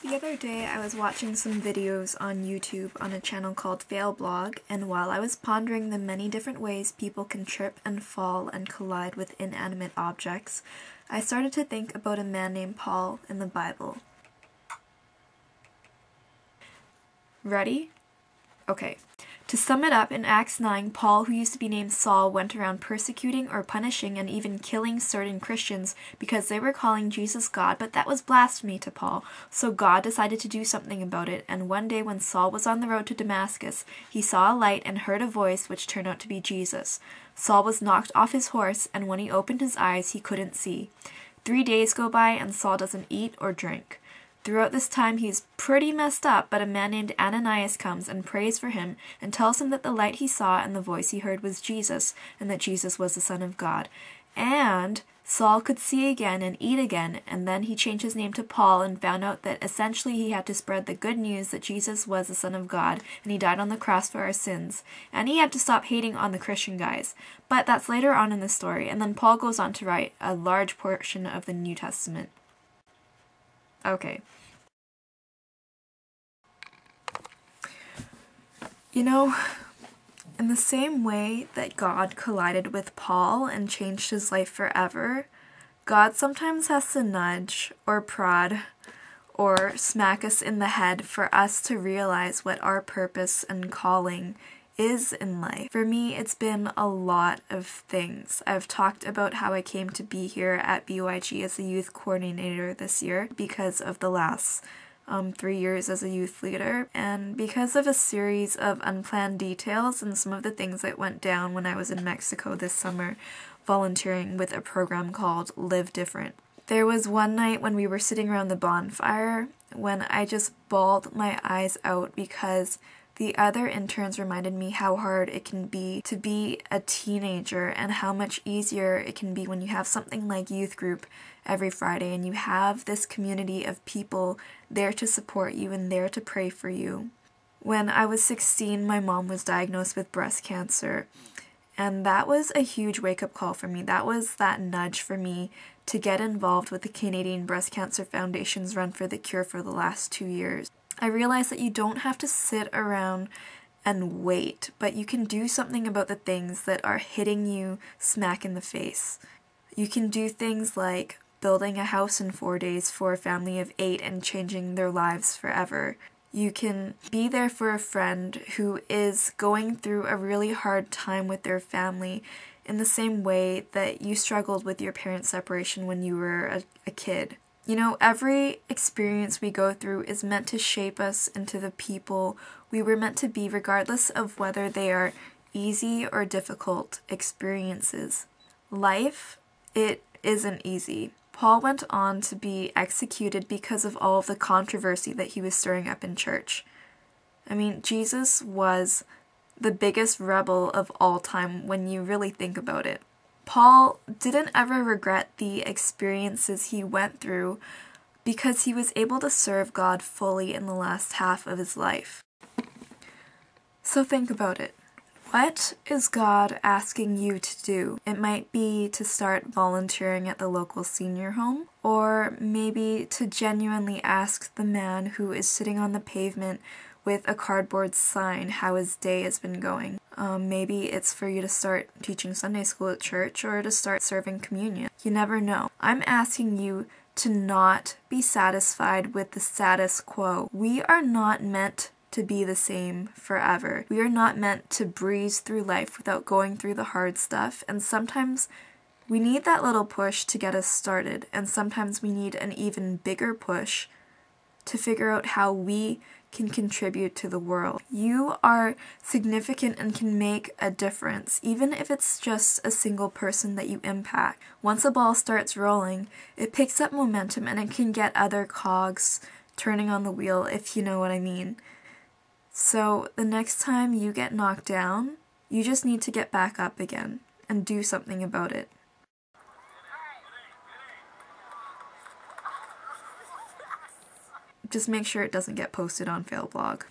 The other day I was watching some videos on YouTube on a channel called Fail Blog, and while I was pondering the many different ways people can trip and fall and collide with inanimate objects, I started to think about a man named Paul in the Bible. Ready? Okay. To sum it up, in Acts 9, Paul, who used to be named Saul, went around persecuting or punishing and even killing certain Christians because they were calling Jesus God, but that was blasphemy to Paul, so God decided to do something about it, and one day when Saul was on the road to Damascus, he saw a light and heard a voice which turned out to be Jesus. Saul was knocked off his horse, and when he opened his eyes, he couldn't see. 3 days go by, and Saul doesn't eat or drink. Throughout this time, he's pretty messed up, but a man named Ananias comes and prays for him and tells him that the light he saw and the voice he heard was Jesus, and that Jesus was the Son of God. And Saul could see again and eat again, and then he changed his name to Paul and found out that essentially he had to spread the good news that Jesus was the Son of God, and he died on the cross for our sins. And he had to stop hating on the Christian guys. But that's later on in the story, and then Paul goes on to write a large portion of the New Testament. Okay. You know, in the same way that God collided with Paul and changed his life forever, God sometimes has to nudge or prod or smack us in the head for us to realize what our purpose and calling is in life. For me, it's been a lot of things. I've talked about how I came to be here at BYG as a youth coordinator this year because of the last 3 years as a youth leader, and because of a series of unplanned details and some of the things that went down when I was in Mexico this summer volunteering with a program called Live Different. There was one night when we were sitting around the bonfire when I just bawled my eyes out because the other interns reminded me how hard it can be to be a teenager and how much easier it can be when you have something like youth group every Friday and you have this community of people there to support you and there to pray for you. When I was 16, my mom was diagnosed with breast cancer, and that was a huge wake-up call for me. That was that nudge for me to get involved with the Canadian Breast Cancer Foundation's Run for the Cure for the last 2 years. I realized that you don't have to sit around and wait, but you can do something about the things that are hitting you smack in the face. You can do things like building a house in 4 days for a family of 8 and changing their lives forever. You can be there for a friend who is going through a really hard time with their family in the same way that you struggled with your parents' separation when you were a kid. You know, every experience we go through is meant to shape us into the people we were meant to be, regardless of whether they are easy or difficult experiences. Life, it isn't easy. Paul went on to be executed because of all of the controversy that he was stirring up in church. I mean, Jesus was the biggest rebel of all time when you really think about it. Paul didn't ever regret the experiences he went through because he was able to serve God fully in the last half of his life. So think about it. What is God asking you to do? It might be to start volunteering at the local senior home, or maybe to genuinely ask the man who is sitting on the pavement with a cardboard sign how his day has been going. Maybe it's for you to start teaching Sunday school at church or to start serving communion. You never know. I'm asking you to not be satisfied with the status quo. We are not meant to be the same forever. We are not meant to breeze through life without going through the hard stuff, and sometimes we need that little push to get us started, and sometimes we need an even bigger push to figure out how we can contribute to the world. You are significant and can make a difference, even if it's just a single person that you impact. Once a ball starts rolling, it picks up momentum and it can get other cogs turning on the wheel, if you know what I mean. So the next time you get knocked down, you just need to get back up again and do something about it. Just make sure it doesn't get posted on Fail Blog.